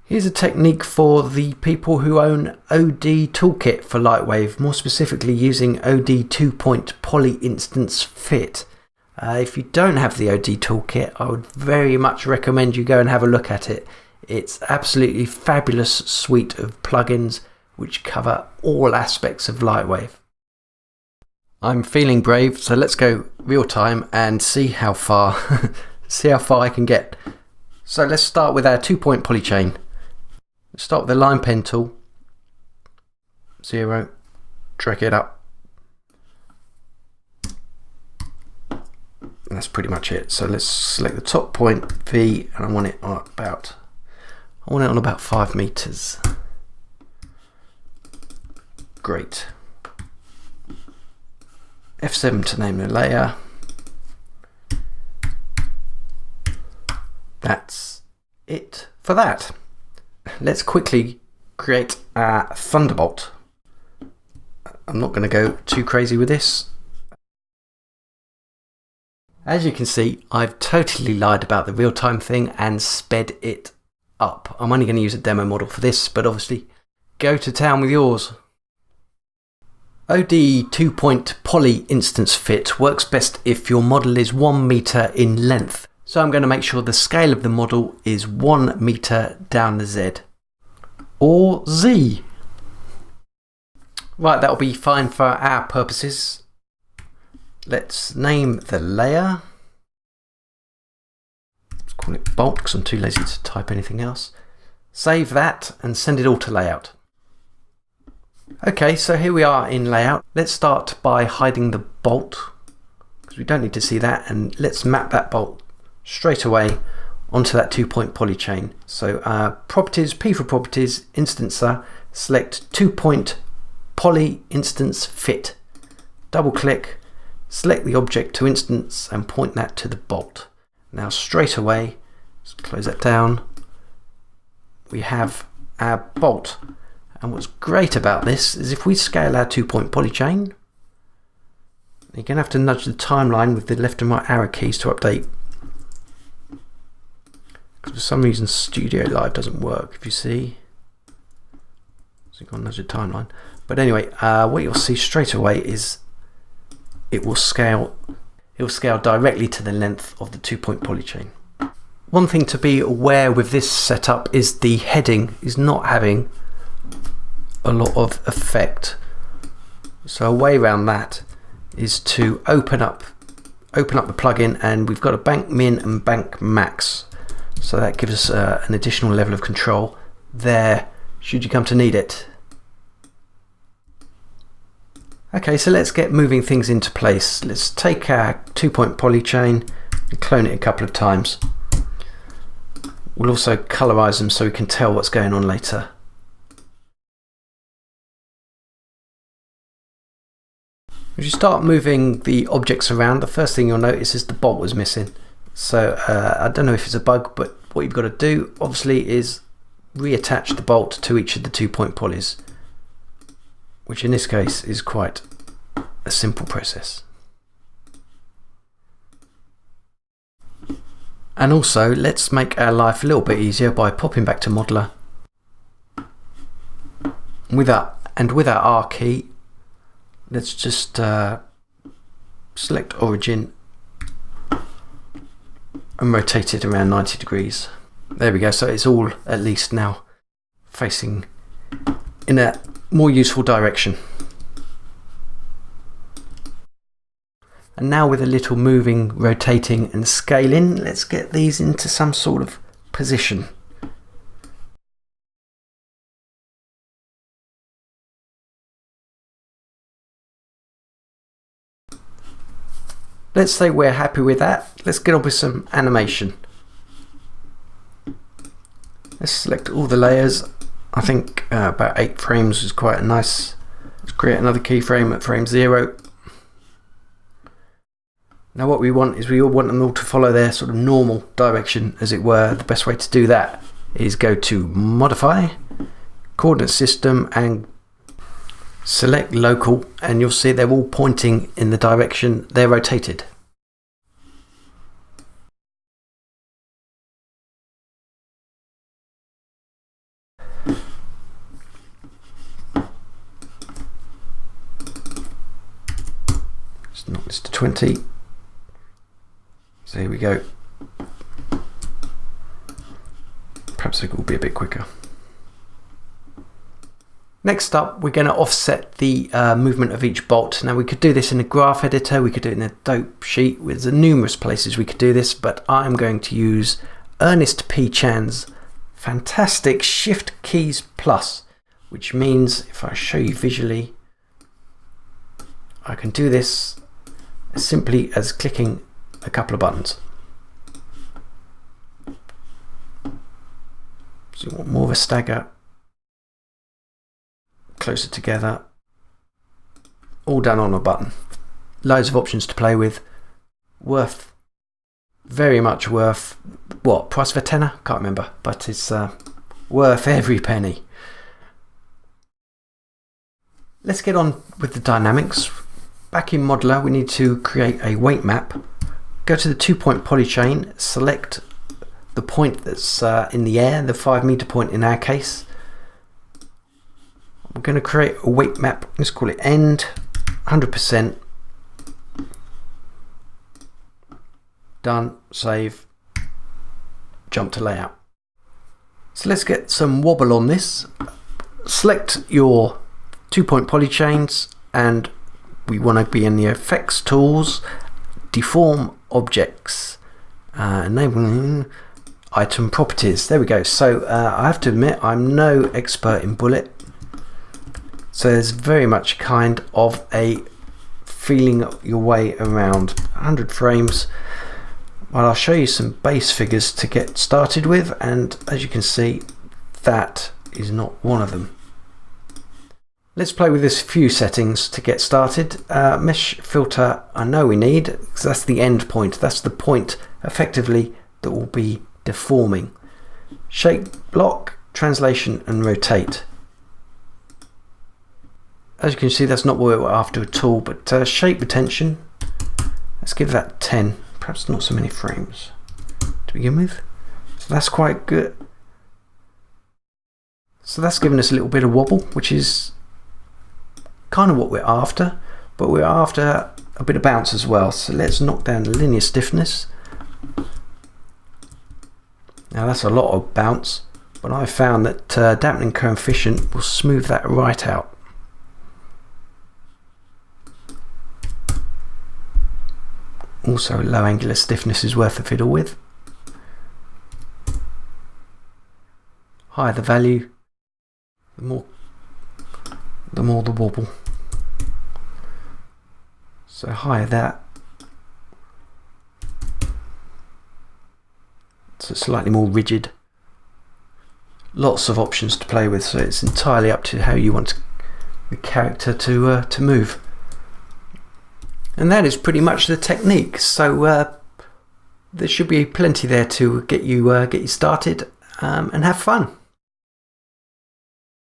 Here's a technique for the people who own OD Toolkit for LightWave, more specifically using OD 2-point Pulley Instance Fit. If you don't have the OD Toolkit, I would very much recommend you go and have a look at it. It's absolutely fabulous suite of plugins which cover all aspects of LightWave. I'm feeling brave, so let's go real time and see how far I can get. So let's start with our 2-point Pulley Chain. Start with the line pen tool, 0, drag it up. And that's pretty much it. So let's select the top point V, and I want it on about 5 meters. Great. F7 to name the layer. That's it for that. Let's quickly create a Thunderbolt. I'm not going to go too crazy with this. As you can see, I've totally lied about the real-time thing and sped it up. I'm only going to use a demo model for this, but obviously go to town with yours. OD 2-point Pulley Instance Fit works best if your model is 1 meter in length. So I'm going to make sure the scale of the model is 1 meter down the Z. Or Z. Right, that'll be fine for our purposes. Let's name the layer. Let's call it Bolt because I'm too lazy to type anything else. Save that and send it all to layout. Okay, so here we are in layout. Let's start by hiding the bolt because we don't need to see that, and let's map that bolt straight away onto that 2-point Pulley Chain. So properties, P for properties, instancer, select 2-point Pulley Instance Fit. Double click, select the object to instance and point that to the bolt. Now straight away, let's close that down, we have our bolt. And what's great about this is if we scale our 2-point Pulley Chain, you're going to have to nudge the timeline with the left and right arrow keys to update. Because for some reason Studio Live doesn't work, if you see. So you've got to nudge the timeline. But anyway, what you'll see straight away is it will scale directly to the length of the 2-point Pulley Chain. One thing to be aware with this setup is the heading is not having a lot of effect. So a way around that is to open up the plugin, and we've got a bank min and bank max. So that gives us an additional level of control there should you come to need it. Okay, so let's get moving things into place. Let's take our 2-point Pulley Chain and clone it a couple of times. We'll also colorize them so we can tell what's going on later. As you start moving the objects around, the first thing you'll notice is the bolt was missing. So I don't know if it's a bug, but what you've got to do obviously is reattach the bolt to each of the 2-point pulleys, which in this case is quite a simple process. And also let's make our life a little bit easier by popping back to Modeler. With our R key, let's just select origin and rotate it around 90 degrees. There we go, so it's all at least now facing in a more useful direction. And now with a little moving, rotating and scaling, let's get these into some sort of position. Let's say we're happy with that. Let's get on with some animation. Let's select all the layers. I think about 8 frames is quite nice. Let's create another keyframe at frame 0. Now what we want is we all want them all to follow their sort of normal direction, as it were. The best way to do that is go to Modify, Coordinate System and select Local, and you'll see they're all pointing in the direction they're rotated. knock this to 20. So here we go. Perhaps it will be a bit quicker. Next up, we're going to offset the movement of each bolt. Now we could do this in a graph editor, we could do it in a dope sheet. There's numerous places we could do this, but I'm going to use Ernest P. Chan's fantastic Shift Keys Plus, which means if I show you visually, I can do this as simply as clicking a couple of buttons. So you want more of a stagger, closer together, all done on a button. Loads of options to play with. Worth, very much worth, what, price of a tenner? Can't remember, but it's worth every penny. Let's get on with the dynamics. Back in Modeler, we need to create a weight map. Go to the 2-point Pulley Chain, select the point that's in the air, the 5 meter point in our case. We're going to create a weight map. Let's call it end 100%. Done, save, jump to layout. So let's get some wobble on this. Select your 2-point Pulley Chains, and we want to be in the effects tools, deform objects, enabling item properties. There we go. So I have to admit I'm no expert in Bullet, so there's very much kind of a feeling your way around 100 frames. Well, I'll show you some base figures to get started with, and as you can see, that is not one of them. Let's play with this few settings to get started. Mesh filter I know we need, because that's the end point. That's the point effectively that will be deforming. Shape, block, translation and rotate. As you can see, that's not what we're after at all, but shape retention, let's give that 10. Perhaps not so many frames to begin with. So that's quite good. So that's given us a little bit of wobble, which is kind of what we're after, but we're after a bit of bounce as well. So let's knock down the linear stiffness. Now that's a lot of bounce, but I found that dampening coefficient will smooth that right out. Also, low angular stiffness is worth a fiddle with. Higher the value, the more the wobble. So higher that, so slightly more rigid. Lots of options to play with, so it's entirely up to how you want the character to move. And that is pretty much the technique. So there should be plenty there to get you started and have fun.